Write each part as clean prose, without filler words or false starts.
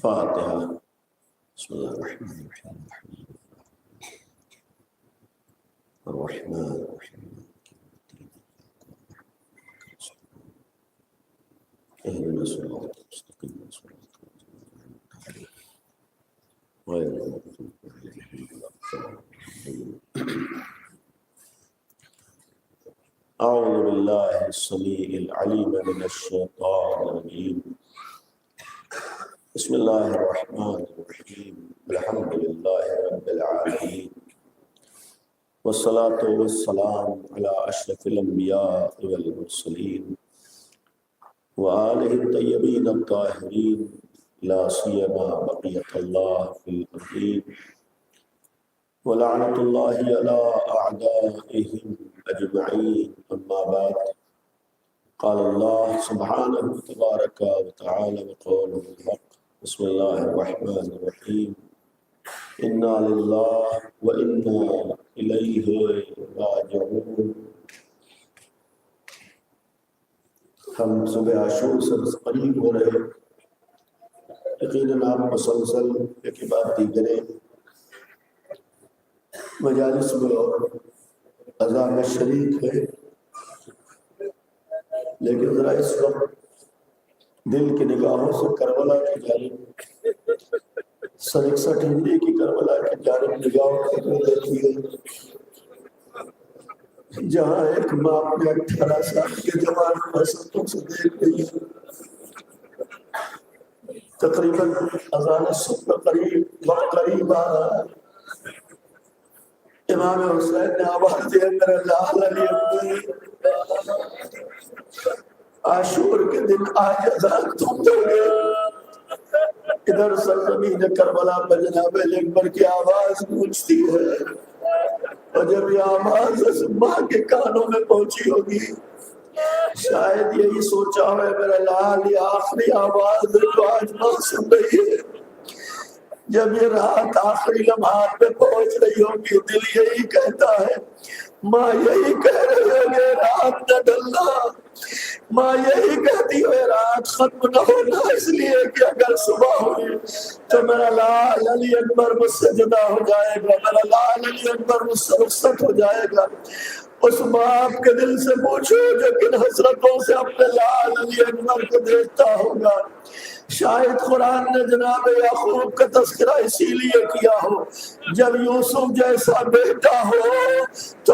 فاتحہ۔ بسم اللہ الرحمن الرحیم اهدنا الصراط المستقيم صراط الذين أنعمت عليهم غير المغضوب عليهم ولا الضالين. أعوذ بالله السميع العليم من الشيطان الرجيم. بسم الله الرحمن الرحيم. الحمد لله رب العالمين والصلاة والسلام على أشرف الأنبياء والمرسلين وآله الطيبين الطاهرين لا سيما بقية الله في الأرضين ولعنة الله على أعدائهم أجمعين. أما بعد، قال الله سبحانه تبارك وتعالى وقوله الحق. بسم الله الرحمن الرحيم. إنا لله وإنا إليه راجعون. ہم صبح عاشور سے قریب ہو رہے ہیں. یقیناً آپ مسلسل ایک بات دیگرے مجالس میں اور اذان میں شریک ہے، لیکن ذرا اس وقت دل کی نگاہوں سے کربلا کی جانب، سن 61 ہجری کی کربلا کی جانب نگاہ کرنے دیتی ہے، جہاں ایک ماں اپنے 18 سال کے جوان حسرتوں سے دیکھ رہی ہے. تقریباً اذان صبح قریب وقت قریب آ رہا ہے. امام حسین نے آواز دیا میرے لال علی اکبر، عاشور کے دن آج اذان تم دو گے. ادھر سرزمین کربلا پر جناب علی اکبر کی آواز گونجتی ہے، اور جب یہ آواز اس ماں کے کانوں میں پہنچی ہوگی، شاید یہی سوچا ہے میرا لال یہ آخری آواز جو آج ماں سن رہی ہے. جب یہ رات آخری لمحات میں پہنچ رہی ہوگی، دل یہی کہتا ہے، ماں یہی کہہ رہی ہوگی رات نہ ڈلنا، ماں یہی کہتی ہے رات ختم نہ ہونا، اس لیے کہ اگر صبح ہوئی تو میرا لال علی اکبر مجھ سے جدا ہو جائے گا، میرا لال علی اکبر مجھ سے رخصت ہو جائے گا. اس باپ کے دل سے پوچھو جو کن حسرتوں سے اپنے لال علی اکبر کو دیکھتا ہوگا. شاید قرآن نے جناب یعقوب کا تذکرہ اسی لیے کیا ہو، جب یوسف جیسا بیٹا ہو تو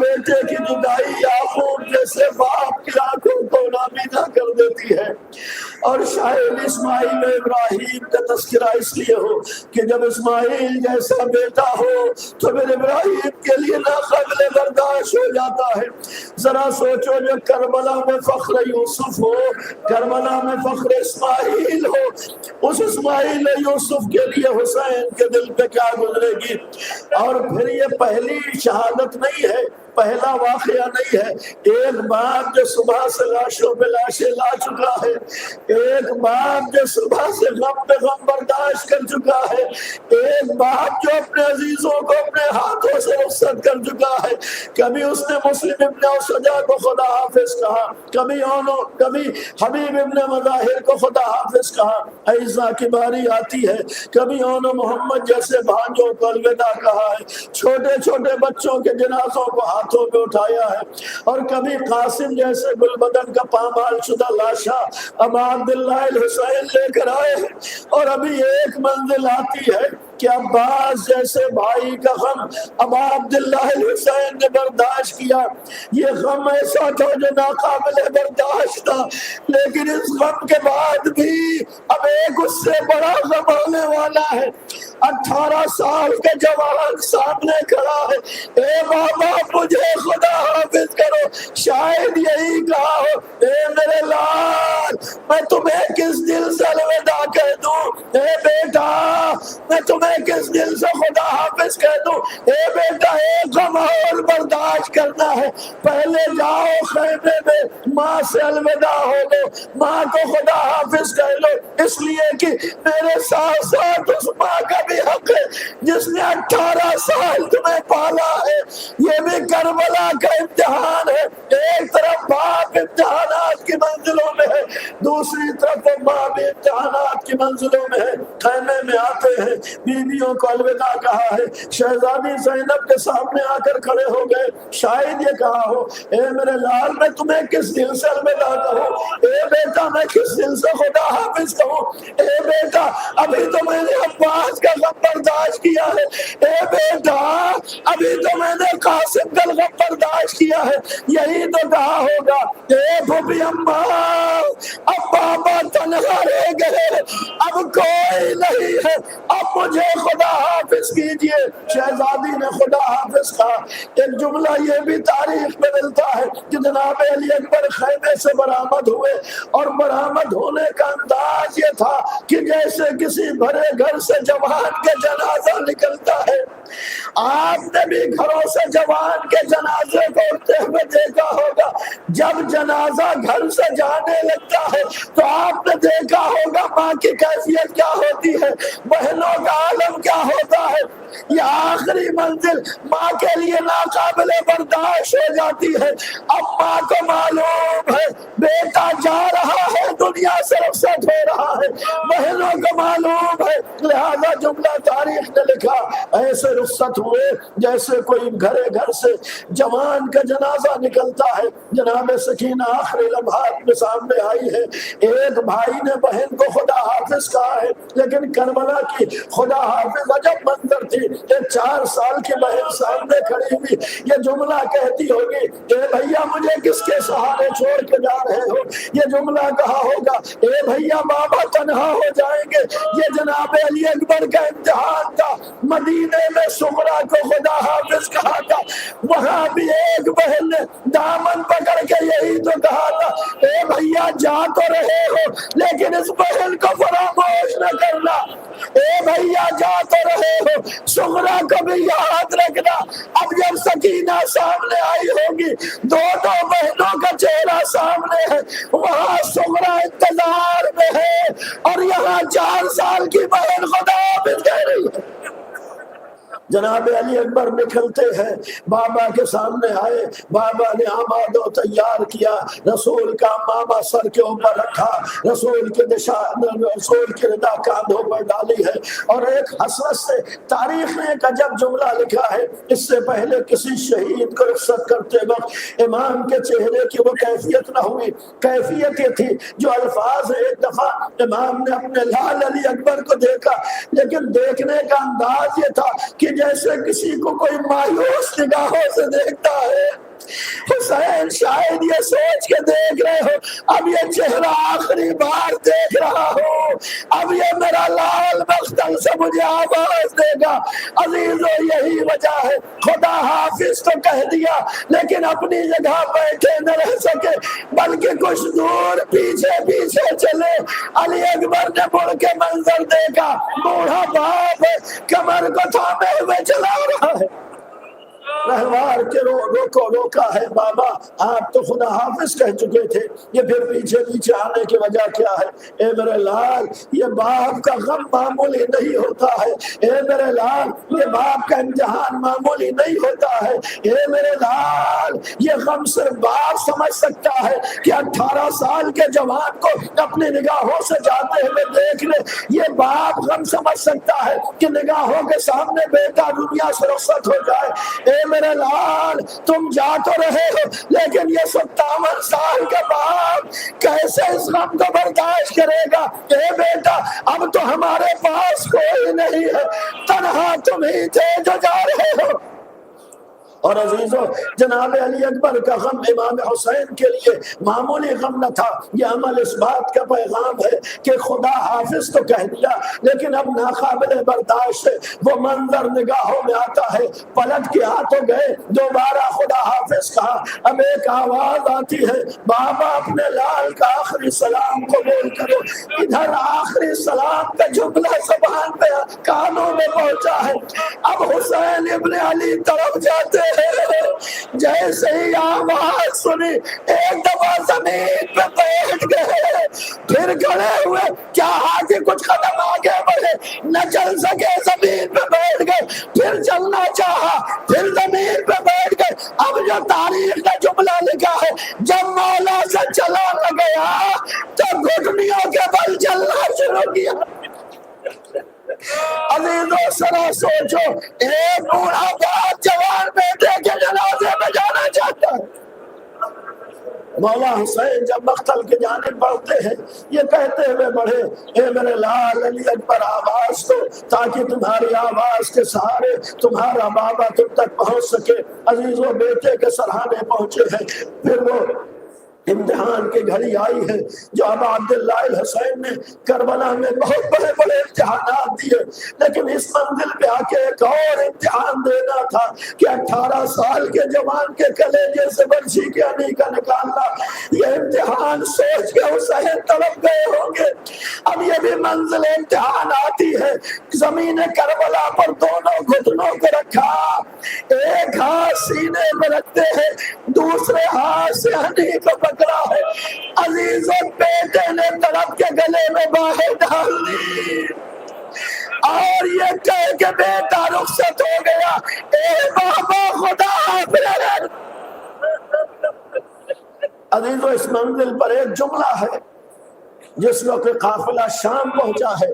بیٹے کی جدائی یعقوب جیسے باپ کی آنکھوں کو نابینا کر دیتی ہے. اور شاید اسماعیل و ابراہیم کا تذکرہ اس لیے ہو کہ جب اسماعیل جیسا بیٹا ہو تو پھر ابراہیم کے لیے ناقابل برداشت ہو جاتا ہے. ذرا سوچو جو کربلا میں فخر یوسف ہو، کربلا میں فخر اسماعیل ہو، اس اسماعیل یوسف کے لیے حسین کے دل پہ کیا گزرے گی. اور پھر یہ پہلی شہادت نہیں ہے، پہلا واقعہ نہیں ہے. ایک باپ جو صبح سے لاشوں پہ لاشیں لا چکا ہے، ایک باپ جو صبح سے غم پہ غم برداشت کر چکا ہے، ایک باپ جو اپنے عزیزوں کو اپنے ہاتھوں سے رخصت کر چکا ہے. کبھی اس نے مسلم ابن اوسجا کو خدا حافظ کہا، کبھی حبیب ابن مظاہر کو خدا حافظ کہا، عیسیٰ کی باری آتی ہے کبھی محمد جیسے بھانجوں کو الوداع کہا ہے، چھوٹے چھوٹے بچوں کے جنازوں کو ہاتھوں پہ اٹھایا ہے، اور کبھی قاسم جیسے گلبدن کا پامال شدہ لاشا ابا عبداللہ الحسین لے کر آئے ہیں. اور ابھی ایک منزل آتی ہے کہ عباس جیسے بھائی کا غم ابا عبداللہ الحسین نے برداشت کیا. یہ غم ایسا تھا جو ناقابل برداشت تھا، لیکن اس غم کے بعد بھی اب ایک اس سے بڑا غم آنے والا ہے. 18 سال کا جوان سامنے کھڑا ہے، اے بابا مجھے خدا حافظ کرو. شاید یہی کہا ہو، اے میرے لال میں تمہیں کس دل سے الوداع کہہ دوں. اے بیٹا میں تمہیں کس دل سے خدا حافظ کہہ دوں؟ اے بیٹا ایک غم اور برداشت کرنا ہے، پہلے جاؤ خیمے میں ماں سے الوداع ہو لو، ماں کو خدا حافظ کہہ لو، اس لیے کہ میرے ساتھ ساتھ اس ماں کا بھی حق ہے جس نے 18 سال تمہیں پالا ہے۔ یہ بھی کربلا کا امتحان ہے، ایک طرف باپ امتحانات کی منزلوں میں ہے، دوسری طرف ماں بھی امتحانات کی منزلوں میں ہے۔ خیمے میں آتے ہیں، بیویوں کو الوداع کہا ہے، شہزادی زینب کے سامنے آ کر کھڑے ہو گئے، شاید یہ کہا ہو اے میرے لال میں تمہیں کس دل سے الوداع کہوں، اے بیٹا میں کس دل سے خدا حافظ کہوں، اے بیٹا ابھی تو میں نے عباس کا غم برداشت کیا ہے، اے بیٹا ابھی تو میں نے قاسم کا غم برداشت کیا ہے، یہی تو کہا ہوگا اے بھوپی اماں اب بابا تنہا رہ گئے، اب کوئی نہیں ہے، اب مجھے خدا حافظ کیجئے۔ شہزادی نے خدا حافظ کہا۔ ایک جملہ یہ بھی تاریخ میں ملتا ہے کہ جناب علی اکبر خیمے سے برآمد ہوئے اور برآمد ہونے کا انداز یہ تھا کہ جیسے کسی بھرے گھر سے جوان کا جنازہ نکلتا ہے۔ آپ نے بھی گھروں سے جوان کے جنازے کو اٹھتے ہوئے دیکھا ہوگا، جب جنازہ گھر سے جانے لگتا ہے تو آپ نے دیکھا ہوگا ماں کی کیفیت کیا ہوتی ہے، بہنوں کا عالم کیا ہوتا ہے۔ یہ آخری منزل ماں کے لیے ناقابل برداشت ہو جاتی ہے۔ اب ماں کو معلوم ہے بیٹا جا رہا ہے، دنیا سے رخصت ہو رہا ہے، بہنوں کو معلوم ہے، لہذا جملہ تاریخ نے لکھا ایسے رخصت ہوئے جیسے کوئی گھر سے جوان کا جنازہ نکلتا ہے۔ جناب سکینہ آخری لمحات میں سامنے آئی ہے، ایک بھائی نے بہن کو خدا حافظ کہا ہے، لیکن کربلا کی خدا حافظ عجب منظر تھی۔ ایک 4 سال کی بہن سامنے کھڑی ہوئی یہ جملہ کہتی ہوگی اے بھیا مجھے کس کے سہارے چھوڑ کے جا رہے ہو، یہ جملہ کہا ہوگا اے بھیا بابا تنہا ہو جائیں گے۔ یہ جناب علی اکبر کا امتحان تھا۔ مدینے میں سغرا کو خدا حافظ کہا تھا، وہاں بھی ایک بہن نے دامن پکڑ کے یہی تو کہا تھا اے بھیا جا تو رہے ہو لیکن اس بہن کو فراموش نہ کرنا، اے بھیا جا تو رہے ہو سغرا کو بھی یاد رکھنا۔ اب جب سکینہ سامنے آئی ہوگی، دو بہنوں کا چہرہ سامنے ہے، وہاں سغرا انتظار میں ہے اور یہاں 4 سال کی بہن خدا حافظ کہہ رہی ہے۔ جناب علی اکبر نکلتے ہیں، بابا کے سامنے آئے، بابا نے آماد و تیار کیا، رسول کا ماما سر کے اوپر رکھا، رسول کے ردا کاندھوں پر ڈالی ہے، اور ایک حسرت سے تاریخ نے ایک عجب جملہ لکھا ہے، اس سے پہلے کسی شہید کو رخصت کرتے وقت امام کے چہرے کی وہ کیفیت نہ ہوئی۔ کیفیت یہ تھی جو الفاظ ایک دفعہ امام نے اپنے لال علی اکبر کو دیکھا، لیکن دیکھنے کا انداز یہ تھا کہ جیسے کسی کو کوئی مایوس نگاہوں سے دیکھتا ہے۔ حسین شاید یہ سوچ کے دیکھ رہے ہو اب یہ چہرہ آخری بار دیکھ رہا ہوں، اب یہ میرا لال مختل سے مجھے آواز دے گا۔ عزیزو یہی وجہ ہے خدا حافظ تو کہہ دیا لیکن اپنی جگہ بیٹھے نہ رہ سکے، بلکہ کچھ دور پیچھے پیچھے چلے۔ علی اکبر نے مڑ کے منظر دیکھا، بوڑھا باپ کمر کو تھامے ہوئے چلا رہا ہے۔ رہوار کے روکا ہے، بابا آپ تو خدا حافظ کہہ چکے تھے، یہ پھر پیچھے پیچھے آنے کی وجہ کیا ہے؟ اے میرے لال یہ باپ کا غم معمولی نہیں ہوتا ہے، اے میرے لال یہ باپ کا امتحان معمولی نہیں ہوتا ہے، اے میرے لال یہ غم صرف باپ سمجھ سکتا ہے کہ 18 سال کے جوان کو اپنی نگاہوں سے جاتے ہوئے دیکھ لے، یہ باپ غم سمجھ سکتا ہے کہ نگاہوں کے سامنے بیٹا دنیا سے رخصت ہو جائے۔ اے میرے لال تم جا تو رہے ہو لیکن یہ 57 سال کا باپ کیسے اس غم کو برداشت کرے گا؟ اے بیٹا اب تو ہمارے پاس کوئی نہیں ہے، تنہا تم ہی تھے جو جا رہے ہو۔ اور عزیزو جناب علی اکبر کا غم امام حسین کے لیے معمولی غم نہ تھا، یہ عمل اس بات کا پیغام ہے کہ خدا حافظ تو کہہ دیا لیکن اب ناقابل برداشت ہے، وہ منظر نگاہوں میں آتا ہے، پلٹ کے ہاتھوں گئے، دوبارہ خدا حافظ کہا، اب ایک آواز آتی ہے بابا اپنے لال کا آخری سلام قبول کرو، ادھر آخری سلام کا جملہ زبان پہ کانوں میں پہنچا ہے، اب حسین ابن علی طرف جاتے ہیں، جیسے ہی آواز سنی ایک دفعہ زمین پہ بیٹھ گئے، پھر کھڑے ہوئے، کیا آگے کچھ قدم آگے بڑھے، نہ چل سکے زمین پہ بیٹھ گئے، پھر چلنا چاہا پھر زمین پہ بیٹھ گئے۔ اب جو تاریخ کا جملہ لکھا ہے جب مولا سے چلا نہ گیا تو گھٹنیوں کے بل چلنا شروع کیا۔ عزیزو سرا سوچو، ایک بوڑھا بہت جوان بیٹے کے جنازے میں جانا چاہتا ہے، مولا حسین جب مقتل کی جانب بڑھتے ہیں یہ کہتے ہوئے بڑھے، اے میرے لال علی اکبر آواز دو تاکہ تمہاری آواز کے سہارے تمہارا بابا تم تک پہنچ سکے۔ عزیزو بیٹے کے سرحانے پہنچے ہیں، پھر وہ امتحان کی گھڑی آئی ہے جو اب عبداللہ الحسین نے کربلا میں بہت بڑے بڑے امتحانات دیے، لیکن اس منزل پہ آ کے ایک اور امتحان دینا تھا کہ 18 سال کے جوان کے کلیجے سے بنشی کے انی کا نکالنا، یہ امتحان سوچ کے حسین طرف گئے ہوں گے۔ اب یہ بھی منزل امتحان آتی ہے، زمین کربلا پر دونوں گھٹنوں کو رکھا، ایک ہاتھ سینے میں رکھتے ہیں، دوسرے ہاتھ سے انی کو پکڑا ہے، عزیز بیٹے نے طرف کے گلے میں باہیں ڈال دی اور یہ کہہ کہ بیٹا رخصت ہو گیا، اے بابا خدا حافظ۔ عزیزو اس منزل پر ایک جملہ ہے جس وقت قافلہ شام پہنچا ہے،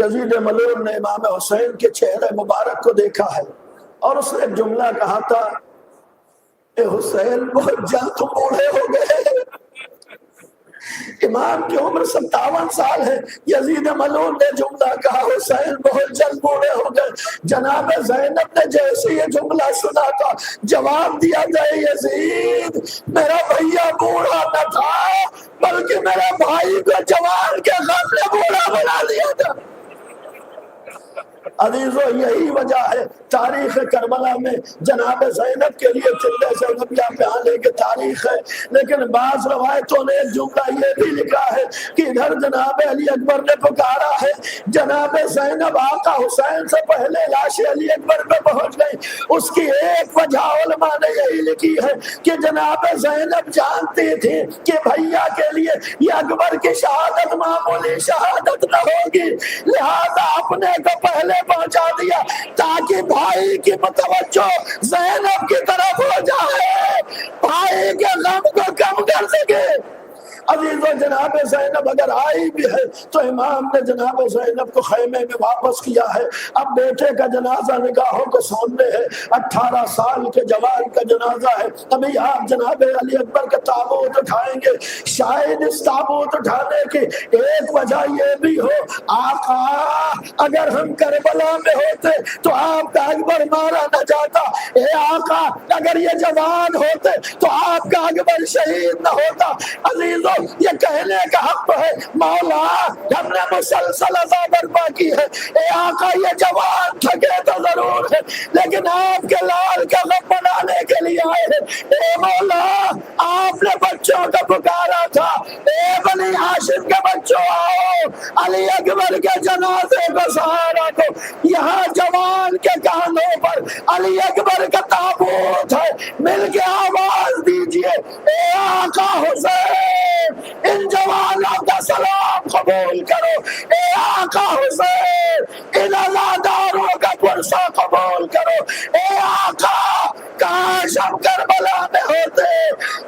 یزید ملعون نے امام حسین کے چہرے مبارک کو دیکھا ہے اور اس نے ایک جملہ کہا تھا، اے حسین بہت جلد تم بوڑھے ہو گئے۔ امام کی عمر 57 سال ہے، یزید ملعون نے جملہ کہا حسین بہت جلد بوڑھے ہو گئے۔ جناب زینب نے جیسے یہ جملہ سنا تھا جواب دیا، اے یزید میرا بھیا بوڑھا نہ تھا بلکہ میرے بھائی کو جوان کے غم نے بوڑھا بنا دیا تھا۔ عزیزو یہی وجہ ہے تاریخ کربلا میں جناب زینب کے لیے چلے زینبیہ پہ آنے کی تاریخ ہے، لیکن بعض روایتوں نے ایک جملہ یہ بھی لکھا ہے کہ ادھر جناب علی اکبر نے پکارا ہے، جناب زینب آقا حسین سے پہلے لاش علی اکبر پہ پہنچ گئی۔ اس کی ایک وجہ علماء نے یہی لکھی ہے کہ جناب زینب جانتی تھی کہ بھیا کے لیے یہ اکبر کی شہادت معمولی شہادت نہ ہوگی، لہذا اپنے کو پہلے پہنچا دیا تاکہ بھائی کی متوجہ زینب کی طرف ہو جائے، بھائی کے غم کو کم کر سکے۔ عزیزو جناب زینب اگر آئی بھی ہے تو امام نے جناب زینب کو خیمے میں واپس کیا ہے، اب بیٹے کا جنازہ نگاہوں کو سامنے ہے، 18 سال کے جوان کا جنازہ ہے، ابھی آپ جناب علی اکبر کا تابوت اٹھائیں گے، شاید اس تابوت اٹھانے کی ایک وجہ یہ بھی ہو آقا اگر ہم کربلا میں ہوتے تو آپ کا اکبر مارا نہ جاتا، اے آقا اگر یہ جوان ہوتے تو آپ کا اکبر شہید نہ ہوتا۔ عزیزو یہ کہنے کا حق ہے مولا ہم نے مسلسل عزا برپا کی ہے، اے آقا یہ جوان تھکے تو ضرور ہے لیکن آپ کے لال کا غم بنانے کے لیے آئے ہیں، اے مولا آپ نے بچوں کو پکارا تھا، اے بنی ہاشم کے بچوں آؤ علی اکبر کے جنازے کو سہارا دو، یہاں جوان کے کانوں پر علی اکبر کا تابوت ہے، مل کے آواز دیجئے اے آقا حسین ان جوانوں کا سلام قبول کرو، اے آقا حسین ان عزاداروں کا پرسہ قبول کرو، اے آقا کاش ہم کربلا میں ہوتے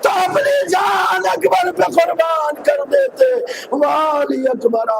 تو اپنی جان اکبر پہ قربان کر دیتے۔ والی اکبر